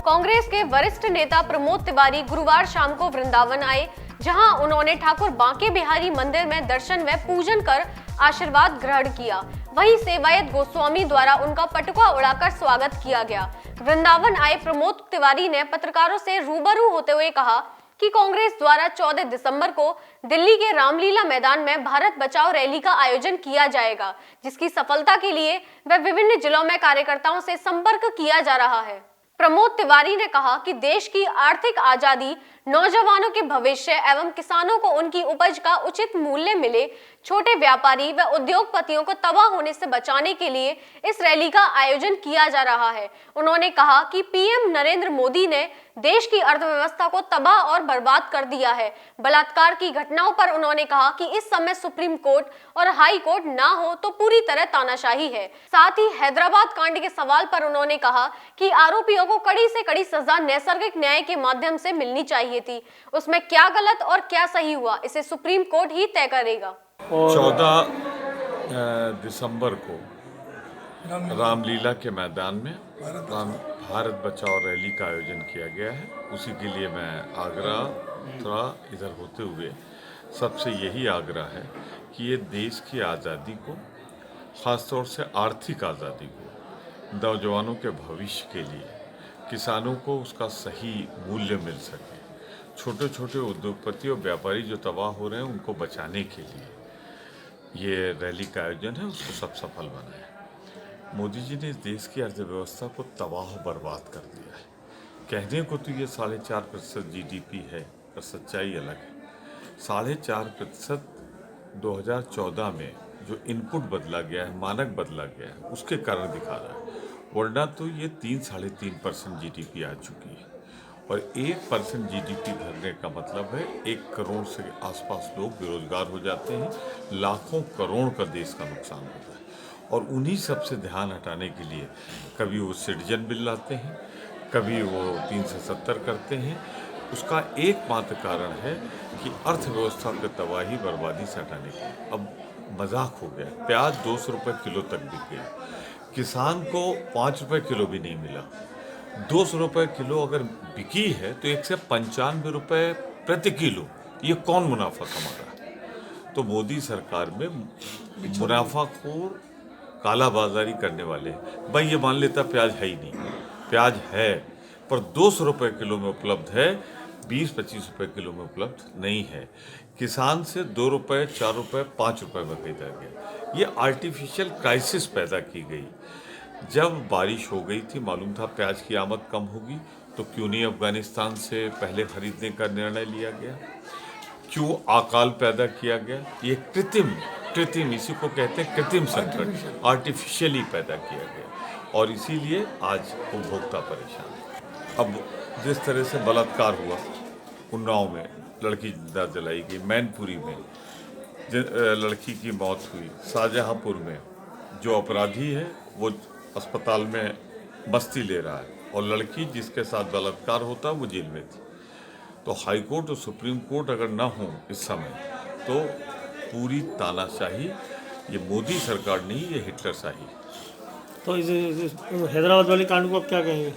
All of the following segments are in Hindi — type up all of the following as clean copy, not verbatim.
कांग्रेस के वरिष्ठ नेता प्रमोद तिवारी गुरुवार शाम को वृंदावन आए, जहां उन्होंने ठाकुर बांके बिहारी मंदिर में दर्शन व पूजन कर आशीर्वाद ग्रहण किया। वहीं सेवायत गोस्वामी द्वारा उनका पटुका उड़ाकर स्वागत किया गया। वृंदावन आए प्रमोद तिवारी ने पत्रकारों से रूबरू होते हुए कहा कि कांग्रेस द्वारा 14 दिसंबर को दिल्ली के रामलीला मैदान में भारत बचाओ रैली का आयोजन किया जाएगा, जिसकी सफलता के लिए वह विभिन्न जिलों में कार्यकर्ताओं से संपर्क किया जा रहा है। प्रमोद तिवारी ने कहा कि देश की आर्थिक आजादी, नौजवानों के भविष्य एवं किसानों को उनकी उपज का उचित मूल्य मिले, छोटे व्यापारी व उद्योगपतियों को तबाह होने से बचाने के लिए इस रैली का आयोजन किया जा रहा है। उन्होंने कहा कि पीएम नरेंद्र मोदी ने देश की अर्थव्यवस्था को तबाह और बर्बाद कर दिया है। बलात्कार की घटनाओं पर उन्होंने कहा कि इस समय सुप्रीम कोर्ट और हाई कोर्ट ना हो तो पूरी तरह तानाशाही है। साथ ही हैदराबाद कांड के सवाल पर उन्होंने कहा कि आरोपियों को कड़ी से कड़ी सजा नैसर्गिक न्याय के माध्यम से मिलनी चाहिए थी। उसमें क्या गलत और क्या सही हुआ, इसे सुप्रीम कोर्ट ही तय करेगा। 14 दिसंबर को रामलीला के मैदान में भारत बचाओ रैली का आयोजन किया गया है। उसी के लिए मैं आगरा थोड़ा इधर होते हुए सबसे यही आग्रह है कि ये देश की आज़ादी को, ख़ासतौर से आर्थिक आज़ादी को, नौजवानों के भविष्य के लिए, किसानों को उसका सही मूल्य मिल सके, छोटे छोटे उद्योगपति और व्यापारी जो तबाह हो रहे हैं उनको बचाने के लिए ये रैली का आयोजन है, उसको सब सफल बनाए। मोदी जी ने इस देश की अर्थव्यवस्था को तबाह बर्बाद कर दिया है। कहने को तो ये 4.5% GDP है, पर सच्चाई अलग है। 4.5% 2014 में जो इनपुट बदला गया है, मानक बदला गया है, उसके कारण दिखा रहा है, वरना तो ये 3-3.5% GDP आ चुकी है। और 1% GDP घटने का मतलब है 1 करोड़ से आसपास लोग बेरोजगार हो जाते हैं, लाखों करोड़ का देश का नुकसान होता है। और उन्हीं सब से ध्यान हटाने के लिए कभी वो सिटीजन बिल लाते हैं, कभी वो 370 करते हैं। उसका एकमात्र कारण है कि अर्थव्यवस्था की तबाही बर्बादी से हटाने के लिए। अब मजाक हो गया, प्याज 200 रुपये किलो तक बिक गया, किसान को 5 रुपये किलो भी नहीं मिला। 200 रुपये किलो अगर बिकी है तो 195 रुपये प्रति किलो, ये कौन मुनाफा कमा रहा है? तो मोदी सरकार में मुनाफाखोर, कालाबाजारी करने वाले हैं। भाई ये मान लेता प्याज है ही नहीं, प्याज है पर 200 रुपये किलो में उपलब्ध है, 20-25 रुपये किलो में उपलब्ध नहीं है। किसान से 2 रुपये, 4 रुपये, 5 रुपये में खरीदा गया। ये आर्टिफिशियल क्राइसिस पैदा की गई। जब बारिश हो गई थी, मालूम था प्याज की आमद कम होगी, तो क्यों नहीं अफगानिस्तान से पहले खरीदने का निर्णय लिया गया? क्यों अकाल पैदा किया गया? ये कृत्रिम, इसी को कहते हैं कृत्रिम संकट, आर्टिफिशियली पैदा किया गया, और इसीलिए आज उपभोक्ता परेशान है। अब जिस तरह से बलात्कार हुआ, उन्नाव में लड़की जिंदा जलाई गई, मैनपुरी में लड़की की मौत हुई, शाहजहांपुर में जो अपराधी है वो अस्पताल में मस्ती ले रहा है, और लड़की जिसके साथ बलात्कार होता वो जेल में थी। तो हाई कोर्ट और सुप्रीम कोर्ट अगर ना हो इस समय तो पूरी तानाशाही, ये मोदी सरकार नहीं, ये हिटलर शाही। तो इस हैदराबाद वाले कांड को आप क्या कहेंगे?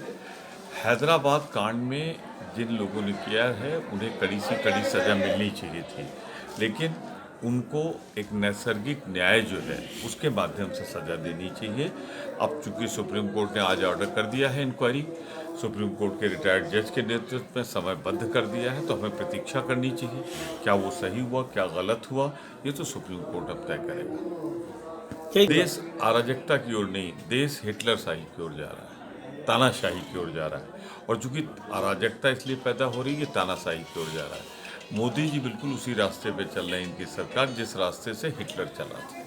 हैदराबाद कांड में जिन लोगों ने किया है उन्हें कड़ी से कड़ी सज़ा मिलनी चाहिए थी, लेकिन उनको एक नैसर्गिक न्याय जो है उसके माध्यम से सज़ा देनी चाहिए। अब चूंकि सुप्रीम कोर्ट ने आज ऑर्डर कर दिया है इंक्वायरी, सुप्रीम कोर्ट के रिटायर्ड जज के नेतृत्व में समयबद्ध कर दिया है, तो हमें प्रतीक्षा करनी चाहिए। क्या वो सही हुआ, क्या गलत हुआ, ये तो सुप्रीम कोर्ट अब तय करेगा। देश अराजकता की ओर नहीं, देश हिटलर शाही की ओर जा रहा है, तानाशाही की ओर जा रहा है। और चूंकि अराजकता इसलिए पैदा हो रही है, तानाशाही की ओर जा रहा है। मोदी जी बिल्कुल उसी रास्ते पे चल रहे हैं, इनकी सरकार जिस रास्ते से हिटलर चला था।